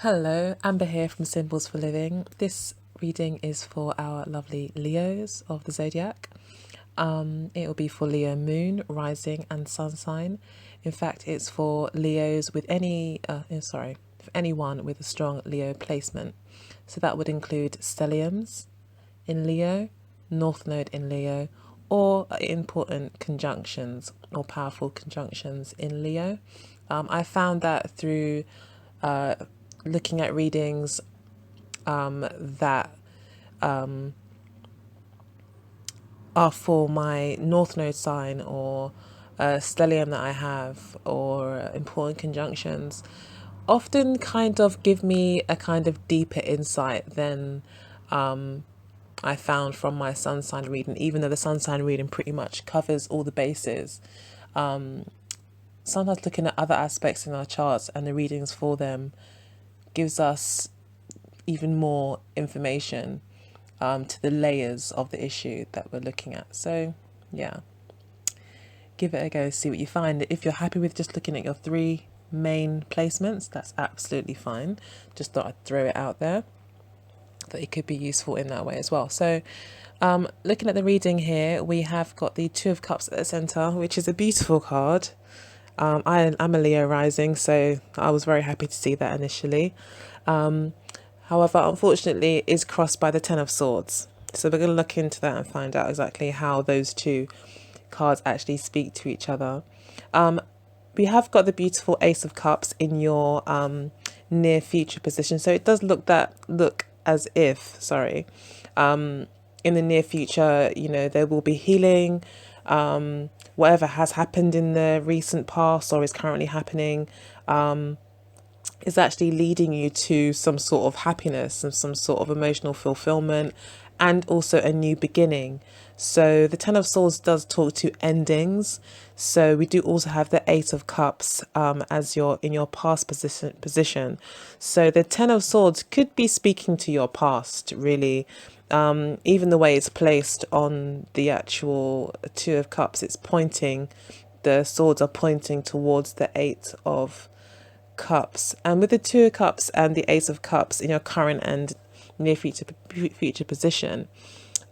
Hello, Amber here from Symbols for Living. This reading is for our lovely Leos of the zodiac. It will be for Leo moon, rising, and sun sign. In fact, it's for Leos with for anyone with a strong Leo placement. So that would include stelliums in Leo, North Node in Leo, or important conjunctions or powerful conjunctions in Leo. I found that through looking at readings that are for my North Node sign or stellium that I have or important conjunctions often kind of give me a kind of deeper insight than I found from my sun sign reading, even though the sun sign reading pretty much covers all the bases. Sometimes looking at other aspects in our charts and the readings for them gives us even more information to the layers of the issue that we're looking at. So, yeah, give it a go, see what you find. If you're happy with just looking at your three main placements, that's absolutely fine. Just thought I'd throw it out there that it could be useful in that way as well. So, looking at the reading here, we have got the Two of Cups at the center, which is a beautiful card. I'm a Leo rising, so I was very happy to see that initially. However, unfortunately, it is crossed by the Ten of Swords. So we're going to look into that and find out exactly how those two cards actually speak to each other. We have got the beautiful Ace of Cups in your near future position. So it does look as if, in the near future, there will be healing. Whatever has happened in the recent past or is currently happening is actually leading you to some sort of happiness and some sort of emotional fulfillment and also a new beginning. So the Ten of Swords does talk to endings. So we do also have the Eight of Cups as in your past position. So the Ten of Swords could be speaking to your past, really. Even the way it's placed on the actual Two of Cups, the swords are pointing towards the Eight of Cups. And with the Two of Cups and the Ace of Cups in your current and near future position,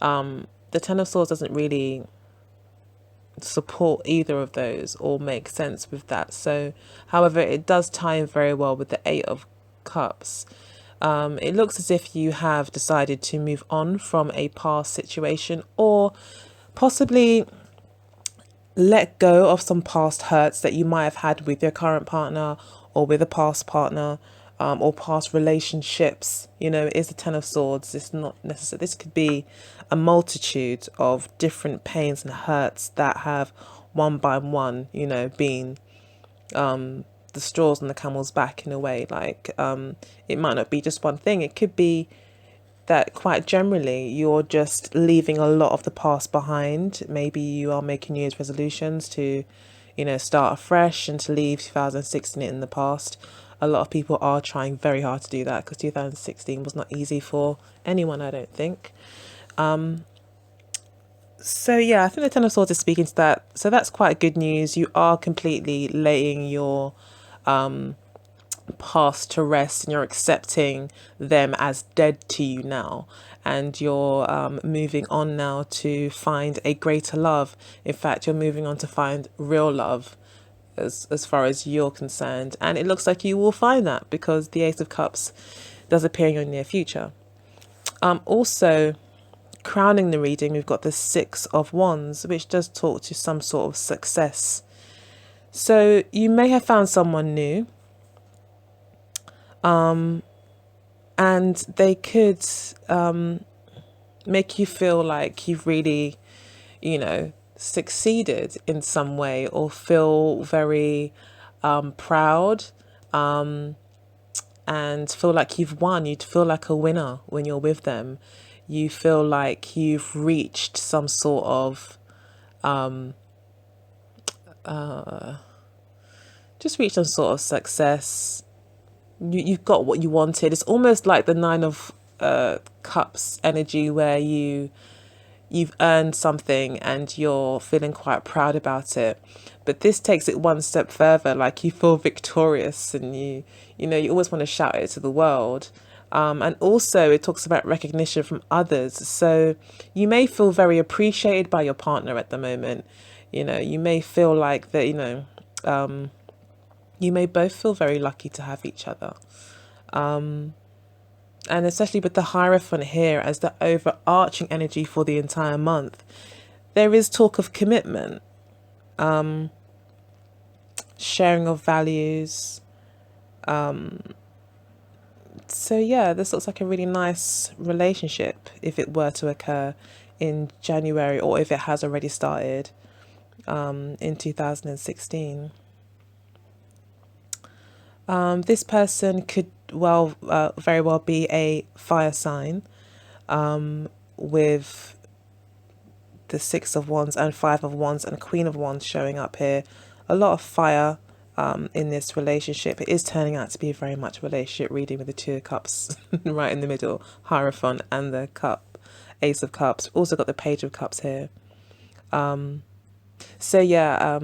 the Ten of Swords doesn't really support either of those or make sense with that. So, however, it does tie in very well with the Eight of Cups. It looks as if you have decided to move on from a past situation or possibly let go of some past hurts that you might have had with your current partner or with a past partner, or past relationships. It is the Ten of Swords. It's not necessary. This could be a multitude of different pains and hurts that have one by one, been the straws on the camel's back in a way. Like, it might not be just one thing. It could be that quite generally you're just leaving a lot of the past behind. Maybe you are making New Year's resolutions to, start afresh and to leave 2016 in the past. A lot of people are trying very hard to do that because 2016 was not easy for anyone, I don't think. So yeah, I think the Ten of Swords is speaking to that. So that's quite good news. You are completely laying your past to rest and you're accepting them as dead to you now, and you're moving on now to find a greater love. In fact, you're moving on to find real love as far as you're concerned, and it looks like you will find that because the Ace of Cups does appear in your near future. Also crowning the reading, we've got the Six of Wands, which does talk to some sort of success. So you may have found someone new, and they could make you feel like you've really, succeeded in some way, or feel very proud, and feel like you've won. You'd feel like a winner when you're with them. You feel like you've reached some sort of just reached some sort of success. You've got what you wanted. It's almost like the Nine of Cups energy, where you you've earned something and you're feeling quite proud about it. But this takes it one step further, like you feel victorious and you always want to shout it to the world. And also it talks about recognition from others. So you may feel very appreciated by your partner at the moment. You may feel like that, you may both feel very lucky to have each other. And especially with the Hierophant here as the overarching energy for the entire month, there is talk of commitment, sharing of values. So yeah, this looks like a really nice relationship if it were to occur in January, or if it has already started in 2016. This person could very well be a fire sign, with the Six of Wands and Five of Wands and Queen of Wands showing up here. A lot of fire in this relationship. It is turning out to be very much a relationship reading with the Two of Cups right in the middle, Hierophant, and the Ace of Cups. Also got the Page of Cups here. So yeah,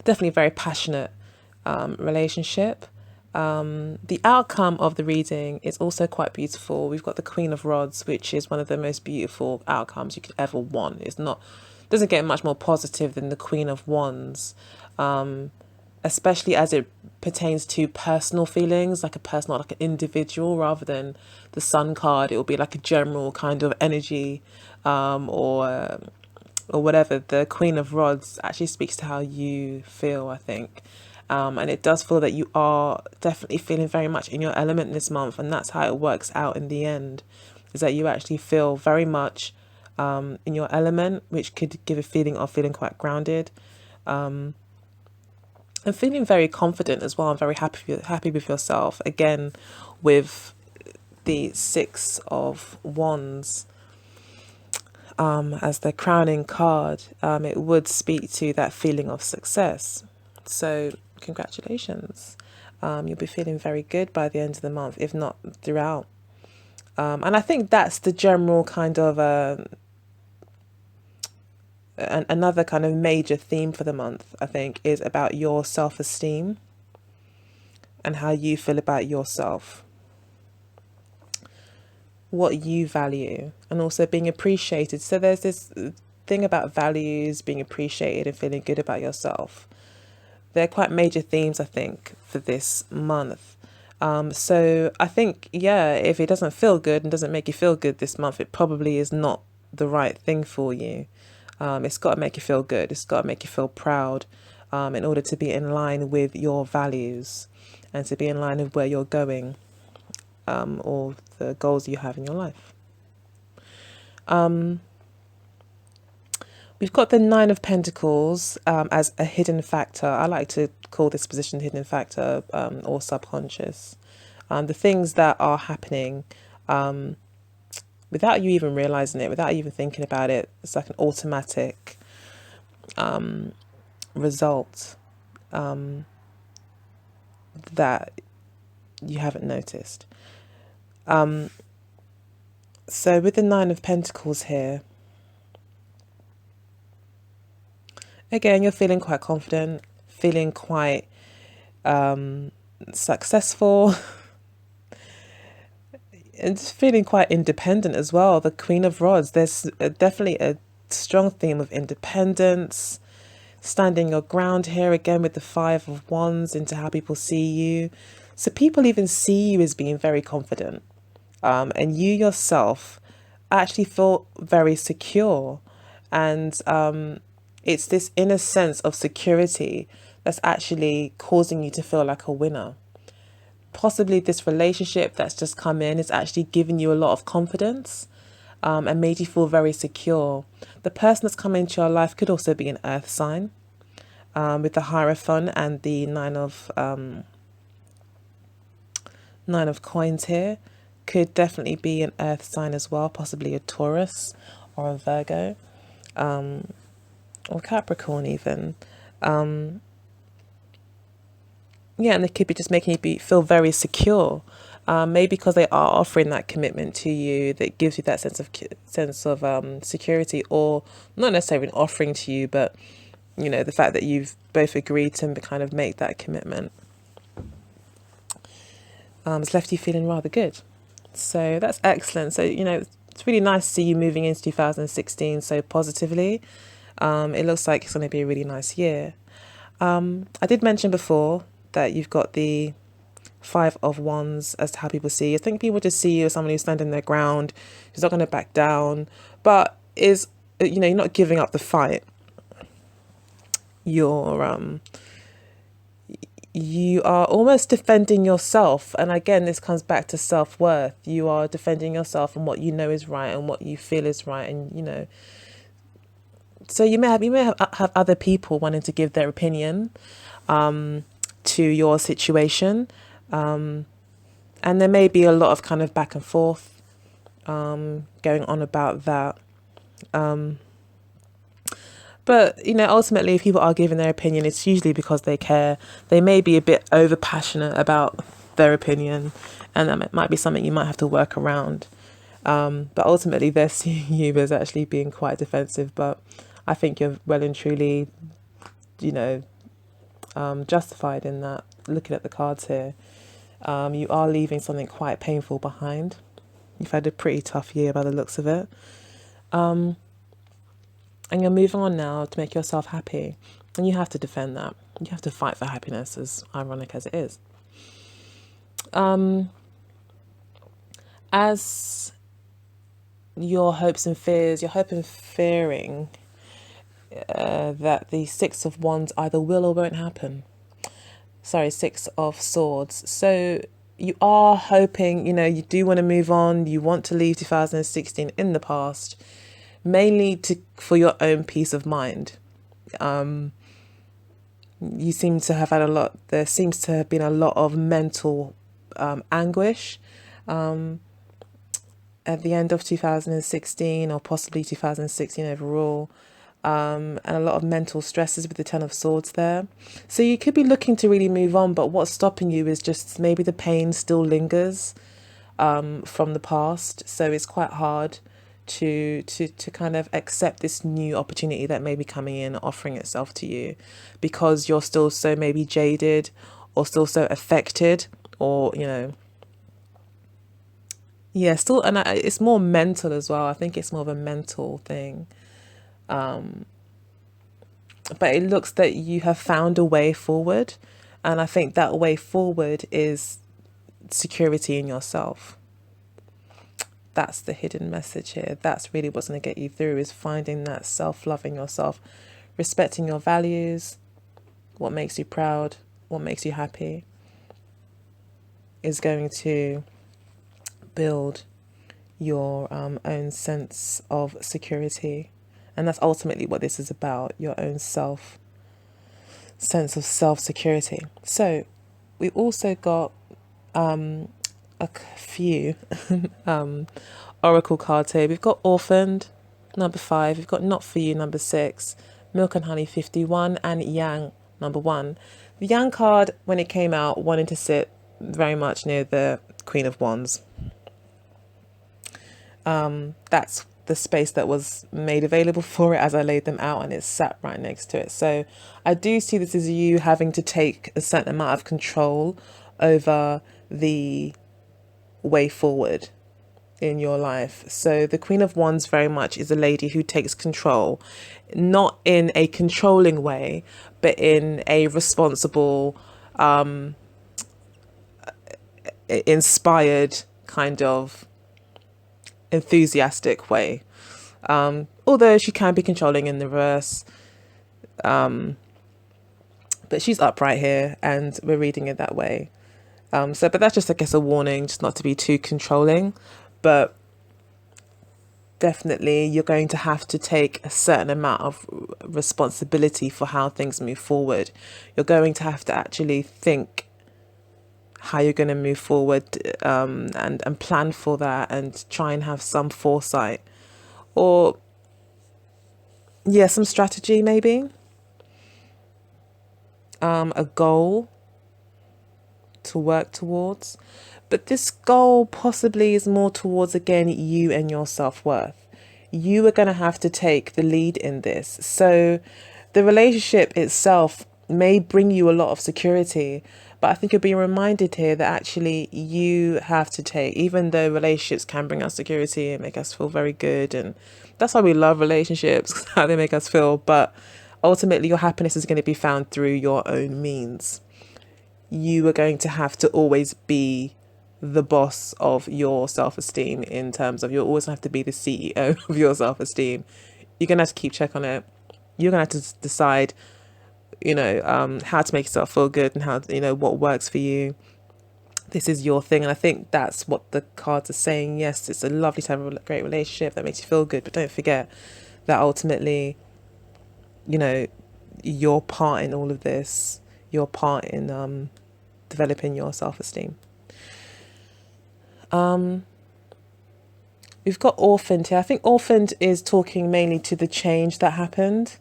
definitely a very passionate relationship. The outcome of the reading is also quite beautiful. We've got the Queen of Rods, which is one of the most beautiful outcomes you could ever want. Doesn't get much more positive than the Queen of Wands, especially as it pertains to personal feelings, like an individual, rather than the Sun card. It will be like a general kind of energy, or whatever. The Queen of Rods actually speaks to how you feel, I think. And it does feel that you are definitely feeling very much in your element this month. And that's how it works out in the end, is that you actually feel very much in your element, which could give a feeling of feeling quite grounded. And feeling very confident as well. I'm very happy with yourself. Again, with the Six of Wands as the crowning card, it would speak to that feeling of success. So congratulations. You'll be feeling very good by the end of the month, if not throughout. And I think that's the general kind of another kind of major theme for the month, I think, is about your self-esteem and how you feel about yourself, what you value, and also being appreciated. So there's this thing about values, being appreciated and feeling good about yourself. They're quite major themes, I think, for this month. So I think, yeah, if it doesn't feel good and doesn't make you feel good this month, it probably is not the right thing for you. It's got to make you feel good. It's got to make you feel proud, in order to be in line with your values and to be in line with where you're going, or the goals you have in your life. We've got the Nine of Pentacles as a hidden factor. I like to call this position hidden factor, or subconscious. The things that are happening without you even realizing it, without even thinking about it. It's like an automatic result that you haven't noticed. So with the Nine of Pentacles here, again, you're feeling quite confident, feeling quite successful, and feeling quite independent as well. The Queen of Rods, there's definitely a strong theme of independence, standing your ground here, again with the Five of Wands, into how people see you. So people even see you as being very confident, and you yourself actually feel very secure. And it's this inner sense of security that's actually causing you to feel like a winner. Possibly this relationship that's just come in is actually giving you a lot of confidence, and made you feel very secure. The person that's come into your life could also be an earth sign, with the Hierophant and the Nine of Coins here. Could definitely be an earth sign as well, possibly a Taurus or a Virgo, or Capricorn even. Yeah, and they could be just making you feel very secure. Maybe because they are offering that commitment to you that gives you that sense of security, or not necessarily offering to you, but the fact that you've both agreed to kind of make that commitment. It's left you feeling rather good. So that's excellent. So, it's really nice to see you moving into 2016 so positively. It looks like it's going to be a really nice year. I did mention before that you've got the Five of Wands as to how people see you. I think people just see you as someone who's standing their ground, who's not going to back down, but you're not giving up the fight. You are almost defending yourself. And again, this comes back to self-worth. You are defending yourself and what you know is right and what you feel is right. And, so you may have other people wanting to give their opinion to your situation. And there may be a lot of kind of back and forth going on about that. But, ultimately, if people are giving their opinion, it's usually because they care. They may be a bit over passionate about their opinion, and that might be something you might have to work around. But ultimately, they're seeing you as actually being quite defensive. But I think you're well and truly, justified in that. Looking at the cards here, you are leaving something quite painful behind. You've had a pretty tough year by the looks of it. And you're moving on now to make yourself happy. And you have to defend that. You have to fight for happiness, as ironic as it is. As your hopes and fears, you're hoping, fearing that the Six of Wands either will or won't happen. Sorry, Six of Swords. So you are hoping, you do want to move on. You want to leave 2016 in the past. Mainly for your own peace of mind. You seem to have had there seems to have been a lot of mental anguish at the end of 2016, or possibly 2016 overall, and a lot of mental stresses with the Ten of Swords there. So you could be looking to really move on, but what's stopping you is just maybe the pain still lingers from the past. So it's quite hard to kind of accept this new opportunity that may be coming in, offering itself to you, because you're still so maybe jaded or still so affected, or still. And it's more mental as well. I think it's more of a mental thing, but it looks that you have found a way forward, and I think that way forward is security in yourself. That's the hidden message here. That's really what's going to get you through, is finding that self-love in yourself, respecting your values, what makes you proud, what makes you happy, is going to build your own sense of security. And that's ultimately what this is about, your own sense of self-security. So we also got a few oracle cards here. We've got Orphaned, number 5. We've got Not For You, number 6. Milk and Honey, 51. And Yang, number 1. The Yang card, when it came out, wanted to sit very much near the Queen of Wands. That's the space that was made available for it as I laid them out, and it sat right next to it. So I do see this as you having to take a certain amount of control over the way forward in your life. So the Queen of Wands very much is a lady who takes control, not in a controlling way, but in a responsible, inspired, kind of enthusiastic way. Although she can be controlling in the reverse, but she's upright here, and we're reading it that way. But that's just, I guess, a warning, just not to be too controlling. But definitely you're going to have to take a certain amount of responsibility for how things move forward. You're going to have to actually think how you're going to move forward, and plan for that, and try and have some foresight, or some strategy, maybe a goal. to work towards. But this goal possibly is more towards, again, you and your self-worth. You are going to have to take the lead in this. So the relationship itself may bring you a lot of security, but I think you're being reminded here that actually you have to take, even though relationships can bring us security and make us feel very good. And that's why we love relationships, how they make us feel. But ultimately, your happiness is going to be found through your own means. You are going to have to always be the boss of your self-esteem, in terms of you're always going to have to be the CEO of your self-esteem. You're going to have to keep check on it. You're going to have to decide, how to make yourself feel good and how, what works for you. This is your thing. And I think that's what the cards are saying. Yes, it's a lovely to have a great relationship that makes you feel good, but don't forget that ultimately, your part in all of this, your part in developing your self-esteem. We've got orphaned here. I think orphaned is talking mainly to the change that happened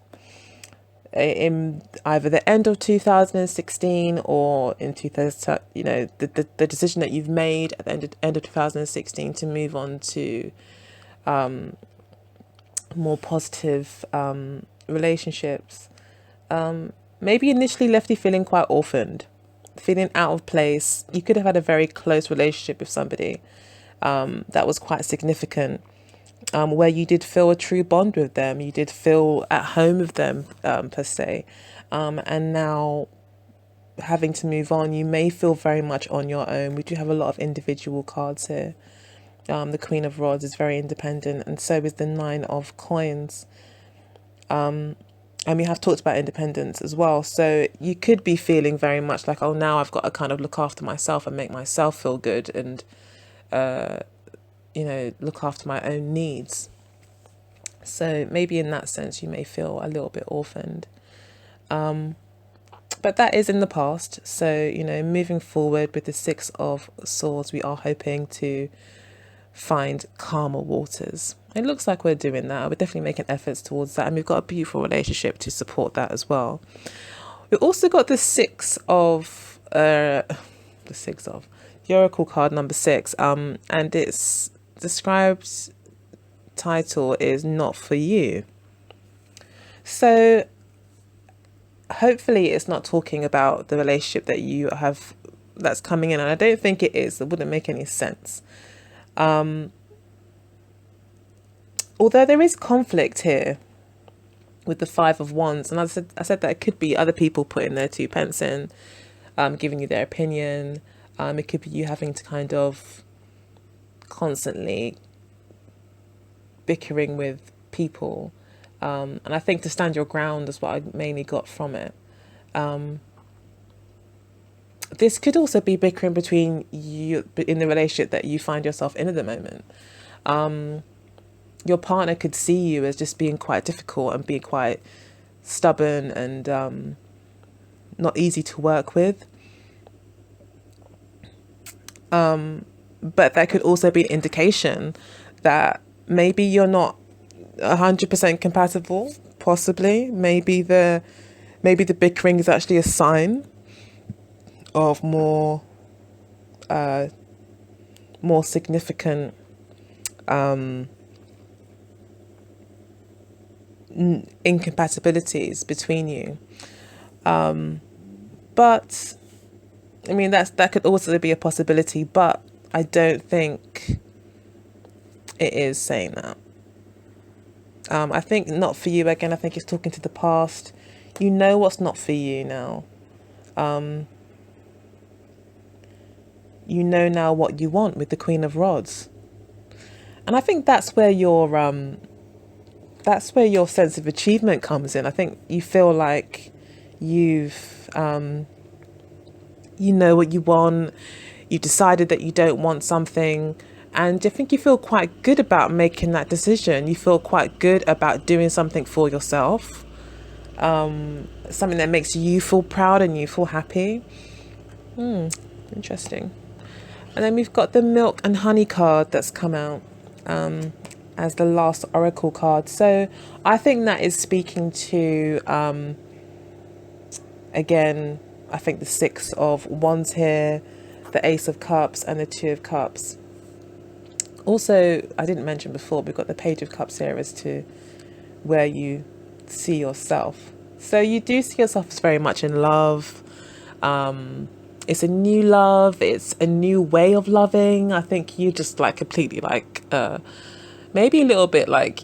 in either the end of 2016 or in 2000, the decision that you've made at the end of 2016 to move on to more positive relationships. Maybe initially left you feeling quite orphaned, feeling out of place. You could have had a very close relationship with somebody that was quite significant, where you did feel a true bond with them. You did feel at home with them, per se. And now having to move on, you may feel very much on your own. We do have a lot of individual cards here. The Queen of Rods is very independent, and so is the Nine of Coins. And we have talked about independence as well. So you could be feeling very much like, oh, now I've got to kind of look after myself and make myself feel good and, look after my own needs. So maybe in that sense, you may feel a little bit orphaned. But that is in the past. So, moving forward with the Six of Swords, we are hoping to find calmer waters. It looks like we're doing that. We're definitely making efforts towards that. And we've got a beautiful relationship to support that as well. We've also got the the Oracle card number 6. And its described title is Not For You. So hopefully it's not talking about the relationship that you have that's coming in. And I don't think it is. It wouldn't make any sense. Although there is conflict here with the Five of Wands, and I said that it could be other people putting their 2 pence in, giving you their opinion. It could be you having to kind of constantly bickering with people, and I think to stand your ground is what I mainly got from it. This could also be bickering between you in the relationship that you find yourself in at the moment. Your partner could see you as just being quite difficult and being quite stubborn and not easy to work with. But that could also be an indication that maybe you're not 100% compatible. Possibly, maybe the bickering is actually a sign of more significant incompatibilities between you. But I mean, that could also be a possibility, but I don't think it is saying that. I think not for you, again, I think it's talking to the past. You know what's not for you now. You know now what you want with the Queen of Rods. And I think that's where your sense of achievement comes in. I think you feel like you've you know what you want. You've decided that you don't want something, and I think you feel quite good about making that decision. You feel quite good about doing something for yourself, something that makes you feel proud and you feel happy. Interesting. And then we've got the Milk and Honey card that's come out as the last oracle card. So I think that is speaking to, again, I think the Six of Wands here, the Ace of Cups, and the Two of Cups. Also, I didn't mention before, we've got the Page of Cups here as to where you see yourself. So you do see yourself as very much in love. It's a new love. It's a new way of loving. I think you just like completely like, maybe a little bit like,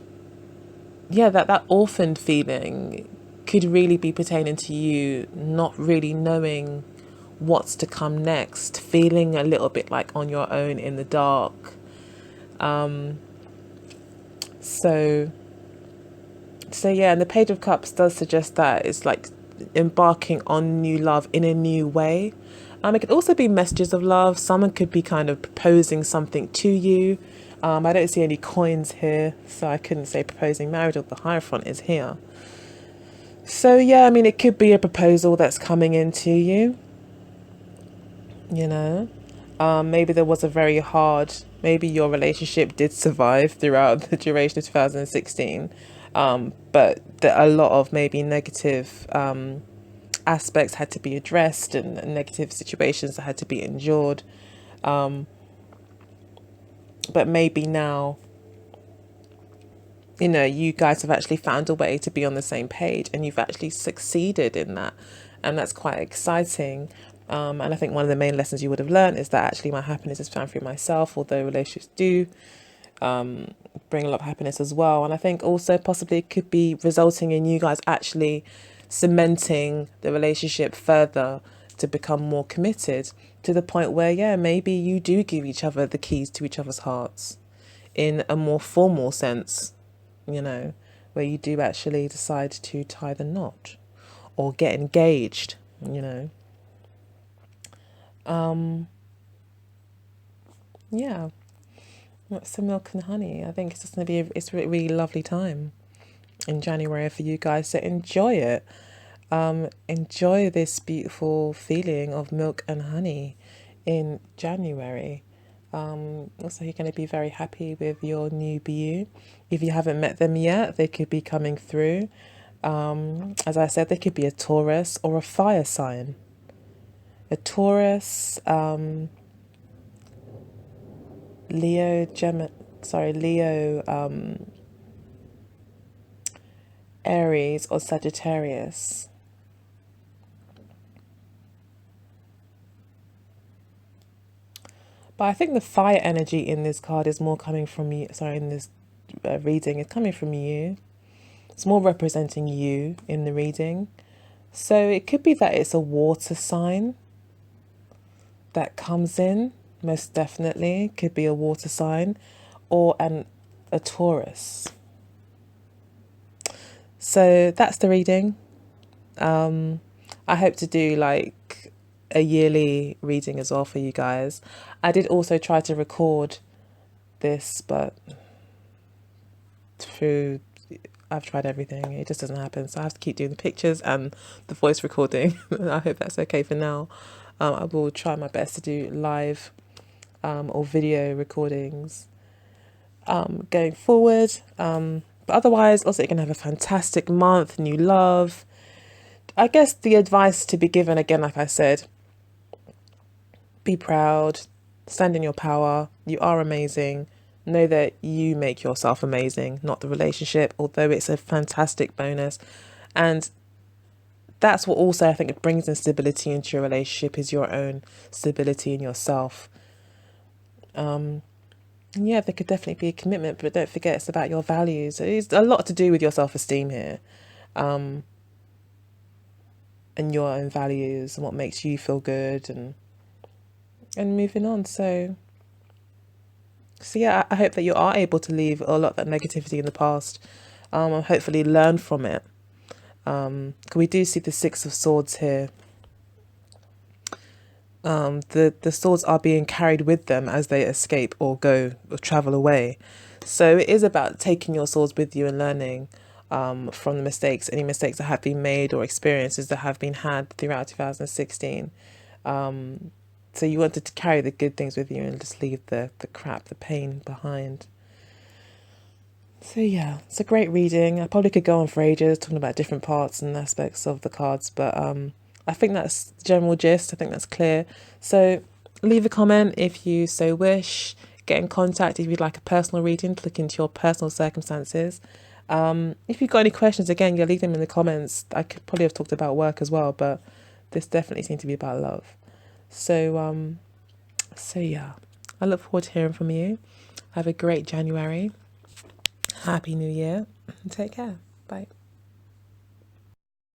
yeah, that orphaned feeling could really be pertaining to you not really knowing what's to come next, feeling a little bit like on your own in the dark. So yeah, and the Page of Cups does suggest that it's like embarking on new love in a new way. It could also be messages of love. Someone could be kind of proposing something to you. I don't see any coins here, so I couldn't say proposing marriage, or the Hierophant is here. So yeah, I mean, it could be a proposal that's coming into you, you know. Maybe there was a very hard, maybe your relationship did survive throughout the duration of 2016, but a lot of maybe negative aspects had to be addressed, and negative situations that had to be endured. But maybe now, you know, you guys have actually found a way to be on the same page, and you've actually succeeded in that. And that's quite exciting. And I think one of the main lessons you would have learned is that actually my happiness is found through myself, although relationships do bring a lot of happiness as well. And I think also possibly it could be resulting in you guys actually cementing the relationship further to become more committed, to the point where, yeah, maybe you do give each other the keys to each other's hearts in a more formal sense, you know, where you do actually decide to tie the knot or get engaged, you know. Yeah, that's some milk and honey. I think it's just going to be it's a really lovely time in January for you guys, so enjoy it. Enjoy this beautiful feeling of milk and honey in January. Also, you're going to be very happy with your new BU. If you haven't met them yet, they could be coming through. As I said, they could be a Taurus or a fire sign. A Taurus, Leo, Aries or Sagittarius. But I think the fire energy in this card is more coming from you. Sorry, in this reading, it's coming from you. It's more representing you in the reading. So it could be that it's a water sign that comes in, most definitely. Could be a water sign or a Taurus. So that's the reading. I hope to do like a yearly reading as well for you guys. I did also try to record this, but I've tried everything. It just doesn't happen. So I have to keep doing the pictures and the voice recording. I hope that's okay for now. I will try my best to do live or video recordings going forward. But otherwise, also you're going to have a fantastic month, new love. I guess the advice to be given, again, like I said, be proud, stand in your power. You are amazing. Know that you make yourself amazing, not the relationship, although it's a fantastic bonus. And that's what also I think it brings in stability into your relationship, is your own stability in yourself. Yeah, there could definitely be a commitment, but don't forget it's about your values. It's a lot to do with your self-esteem here, and your own values and what makes you feel good, and moving on. So yeah, I hope that you are able to leave a lot of that negativity in the past, and hopefully learn from it. We do see the Six of Swords here. The swords are being carried with them as they escape or go or travel away. So it is about taking your swords with you and learning from the mistakes, any mistakes that have been made or experiences that have been had throughout 2016. So you wanted to carry the good things with you and just leave the crap, the pain behind. So yeah, it's a great reading. I probably could go on for ages talking about different parts and aspects of the cards, but I think that's the general gist. I think that's clear. So leave a comment if you so wish. Get in contact if you'd like a personal reading to look into your personal circumstances. If you've got any questions, again, you leave them in the comments. I could probably have talked about work as well, but this definitely seemed to be about love. So yeah, I look forward to hearing from you. Have a great January. Happy New Year. And take care. Bye.